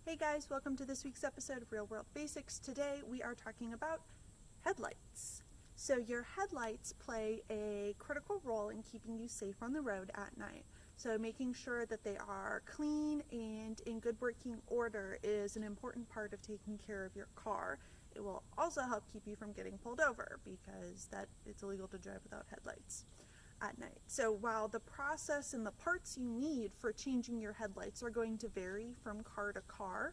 Hey guys, welcome to this week's episode of Real World Basics. Today we are talking about headlights. So your headlights play a critical role in keeping you safe on the road at night. So making sure that they are clean and in good working order is an important part of taking care of your car. It will also help keep you from getting pulled over because it's illegal to drive without headlights at night. So while the process and the parts you need for changing your headlights are going to vary from car to car,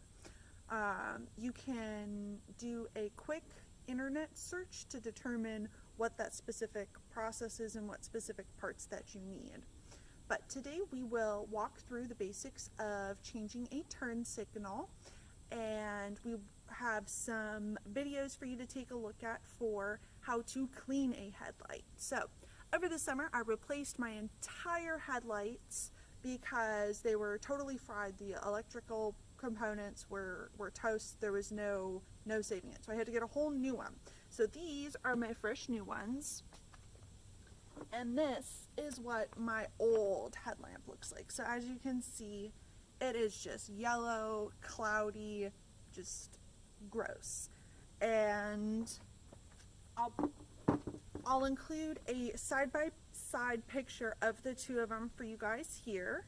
you can do a quick internet search to determine what that specific process is and what specific parts that you need. But today we will walk through the basics of changing a turn signal, and we have some videos for you to take a look at for how to clean a headlight. So over the summer, I replaced my entire headlights because they were totally fried. The electrical components were toast. There was no saving it. So I had to get a whole new one. So these are my fresh new ones. And this is what my old headlamp looks like. So as you can see, it is just yellow, cloudy, just gross. And I'll include a side-by-side picture of the two of them for you guys here.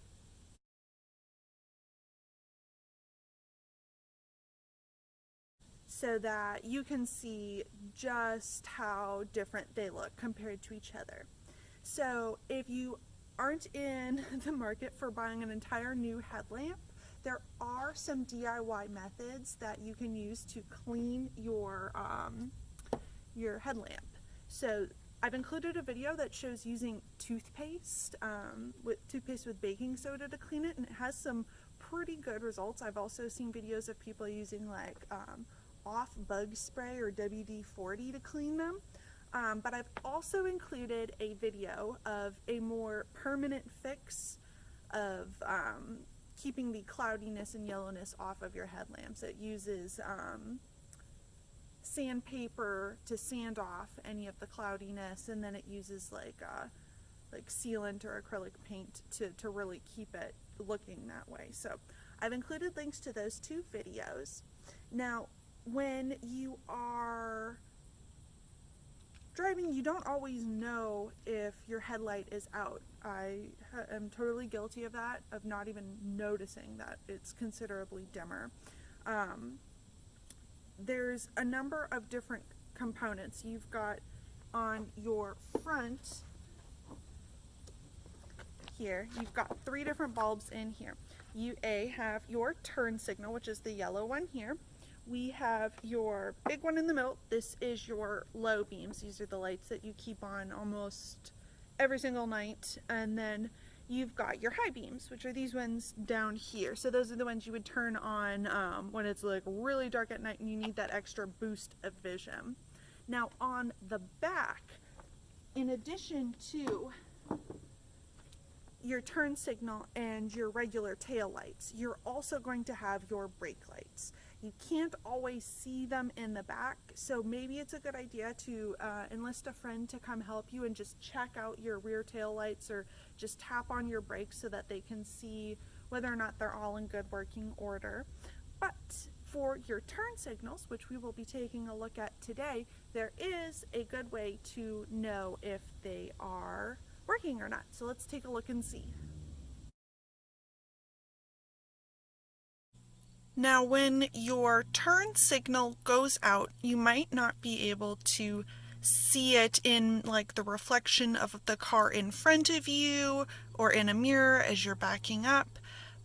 So that you can see just how different they look compared to each other. So if you aren't in the market for buying an entire new headlamp, there are some DIY methods that you can use to clean your headlamp. So I've included a video that shows using toothpaste with baking soda to clean it, and it has some pretty good results. I've also seen videos of people using like off bug spray or WD-40 to clean them. But I've also included a video of a more permanent fix of keeping the cloudiness and yellowness off of your headlamps. It uses sandpaper to sand off any of the cloudiness, and then it uses like sealant or acrylic paint to really keep it looking that way. So I've included links to those two videos. Now, when you are driving, you don't always know if your headlight is out. I am totally guilty of that, of not even noticing that it's considerably dimmer. There's a number of different components. You've got on your front here, you've got 3 different bulbs in here. You have your turn signal, which is the yellow one here. We have your big one in the middle. This is your low beams. These are the lights that you keep on almost every single night. And then you've got your high beams, which are these ones down here. So those are the ones you would turn on when it's like really dark at night and you need that extra boost of vision. Now on the back, in addition to your turn signal and your regular tail lights, you're also going to have your brake lights. You can't always see them in the back, so maybe it's a good idea to enlist a friend to come help you and just check out your rear tail lights, or just tap on your brakes so that they can see whether or not they're all in good working order. But for your turn signals, which we will be taking a look at today, there is a good way to know if they are working or not. So let's take a look and see. Now, when your turn signal goes out, you might not be able to see it in like the reflection of the car in front of you or in a mirror as you're backing up,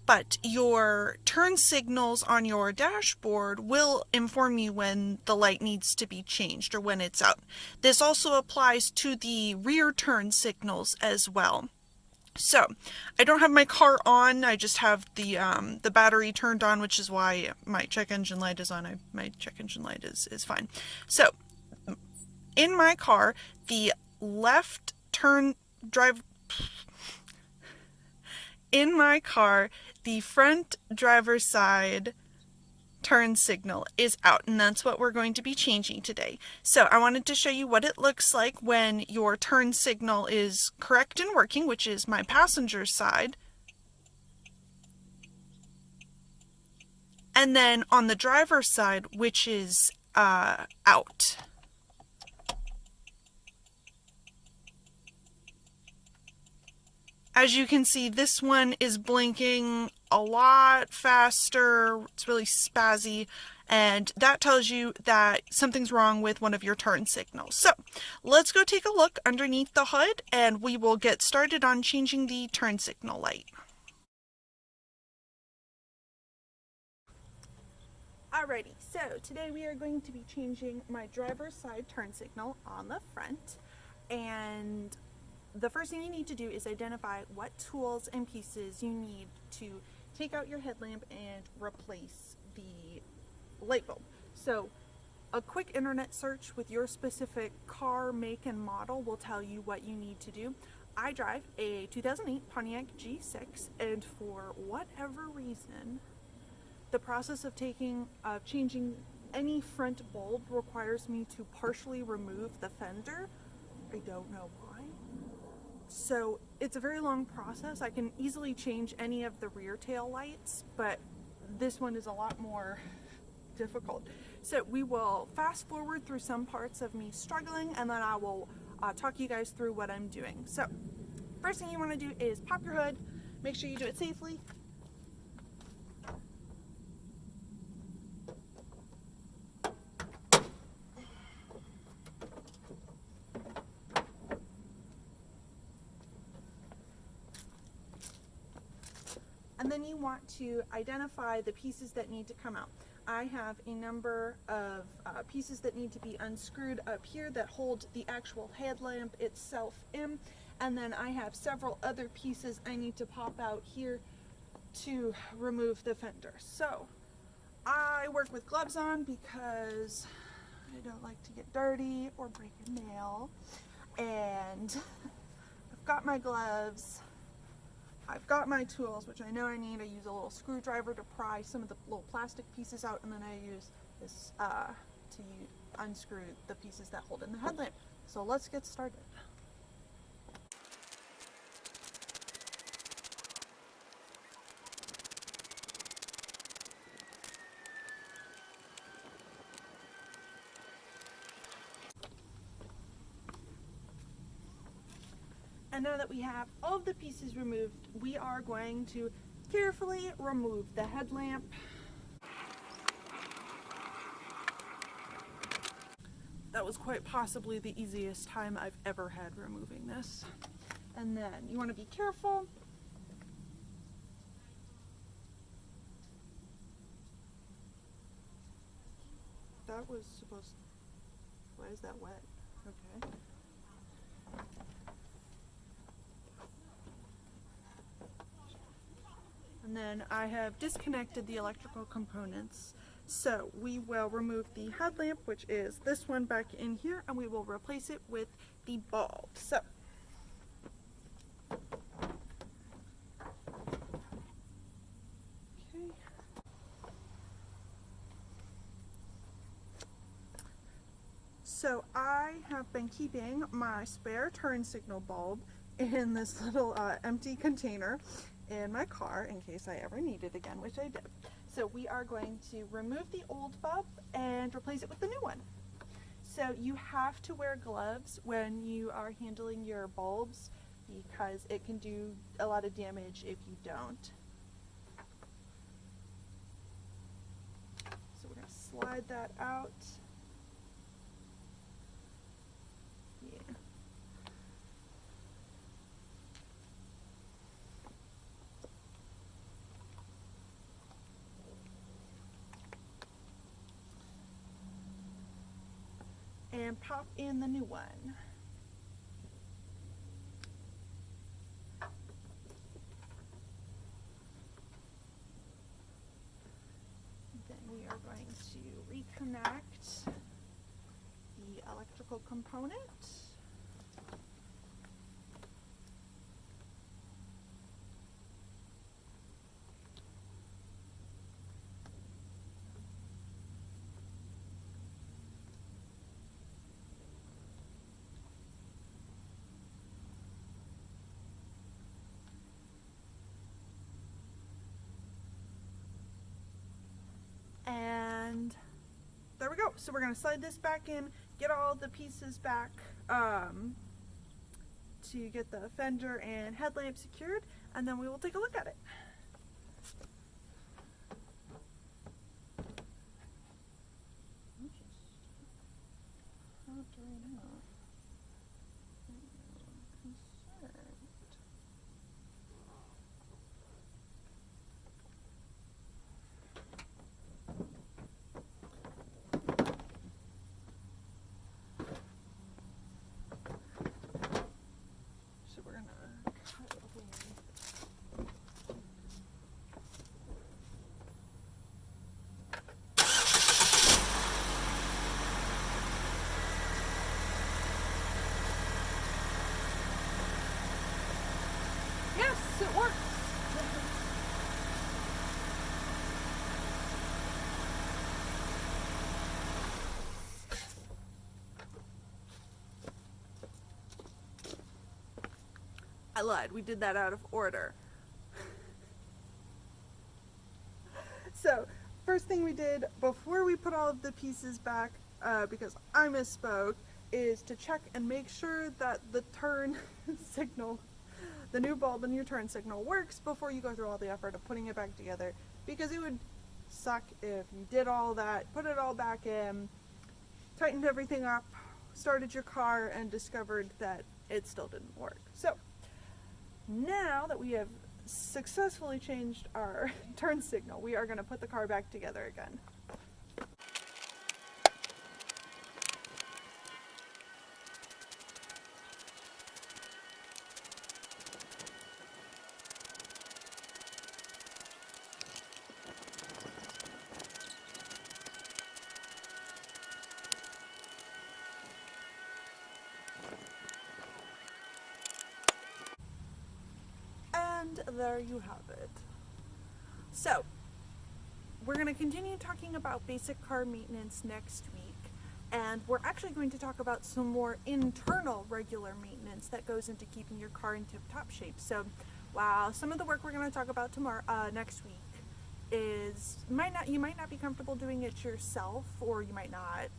but your turn signals on your dashboard will inform you when the light needs to be changed or when it's out. This also applies to the rear turn signals as well. So I don't have my car on, I just have the battery turned on, which is why my check engine light is on. My check engine light is fine. So in my car, the left turn drive, in my car, the front driver's side turn signal is out, and that's what we're going to be changing today. So I wanted to show you what it looks like when your turn signal is correct and working, which is my passenger side, and then on the driver's side, which is out. As you can see, this one is blinking a lot faster. It's really spazzy, and that tells you that something's wrong with one of your turn signals. So let's go take a look underneath the hood, and we will get started on changing the turn signal light. Alrighty, so today we are going to be changing my driver's side turn signal on the front, and the first thing you need to do is identify what tools and pieces you need to take out your headlamp and replace the light bulb. So a quick internet search with your specific car, make, and model will tell you what you need to do. I drive a 2008 Pontiac G6, and for whatever reason, the process of changing any front bulb requires me to partially remove the fender. I don't know why. So it's a very long process. I can easily change any of the rear tail lights, but this one is a lot more difficult. So we will fast forward through some parts of me struggling, and then I will talk you guys through what I'm doing. So first thing you want to do is pop your hood. Make sure you do it safely. And then you want to identify the pieces that need to come out. I have a number of pieces that need to be unscrewed up here that hold the actual headlamp itself in, and then I have several other pieces I need to pop out here to remove the fender. So I work with gloves on because I don't like to get dirty or break a nail, and I've got my gloves. I've got my tools, which I know I need. I use a little screwdriver to pry some of the little plastic pieces out, and then I use this to unscrew the pieces that hold in the headlamp. So let's get started. And now that we have all of the pieces removed, we are going to carefully remove the headlamp. That was quite possibly the easiest time I've ever had removing this. And then you want to be careful. That was supposed to... Why is that wet? Okay. And then I have disconnected the electrical components. So we will remove the headlamp, which is this one, back in here, and we will replace it with the bulb. So okay. So I have been keeping my spare turn signal bulb in this little empty container in my car in case I ever need it again, which I did. So we are going to remove the old bulb and replace it with the new one. So you have to wear gloves when you are handling your bulbs because it can do a lot of damage if you don't. So we're going to slide that out. Yeah. And pop in the new one. Then we are going to reconnect the electrical component. go. So we're going to slide this back in, get all the pieces back to get the fender and headlamp secured, and then we will take a look at it. So we're gonna cut away. Yes, it works. I lied, we did that out of order. So, first thing we did before we put all of the pieces back, because I misspoke, is to check and make sure that the turn signal, the new bulb in your turn signal works before you go through all the effort of putting it back together, because it would suck if you did all that, put it all back in, tightened everything up, started your car, and discovered that it still didn't work. So, now that we have successfully changed our turn signal, we are going to put the car back together again. And there you have it. So, we're going to continue talking about basic car maintenance next week, and we're actually going to talk about some more internal regular maintenance that goes into keeping your car in tip-top shape. So, while some of the work we're going to talk about next week is you might not be comfortable doing it yourself, or you might not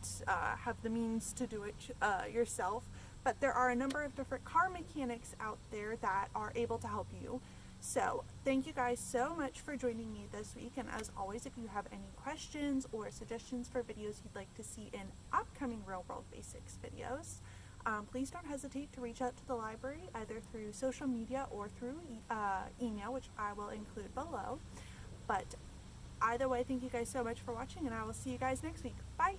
have the means to do it yourself, but there are a number of different car mechanics out there that are able to help you. So thank you guys so much for joining me this week, and as always, if you have any questions or suggestions for videos you'd like to see in upcoming Real World Basics videos, please don't hesitate to reach out to the library either through social media or through email, which I will include below. But either way, thank you guys so much for watching, and I will see you guys next week. Bye!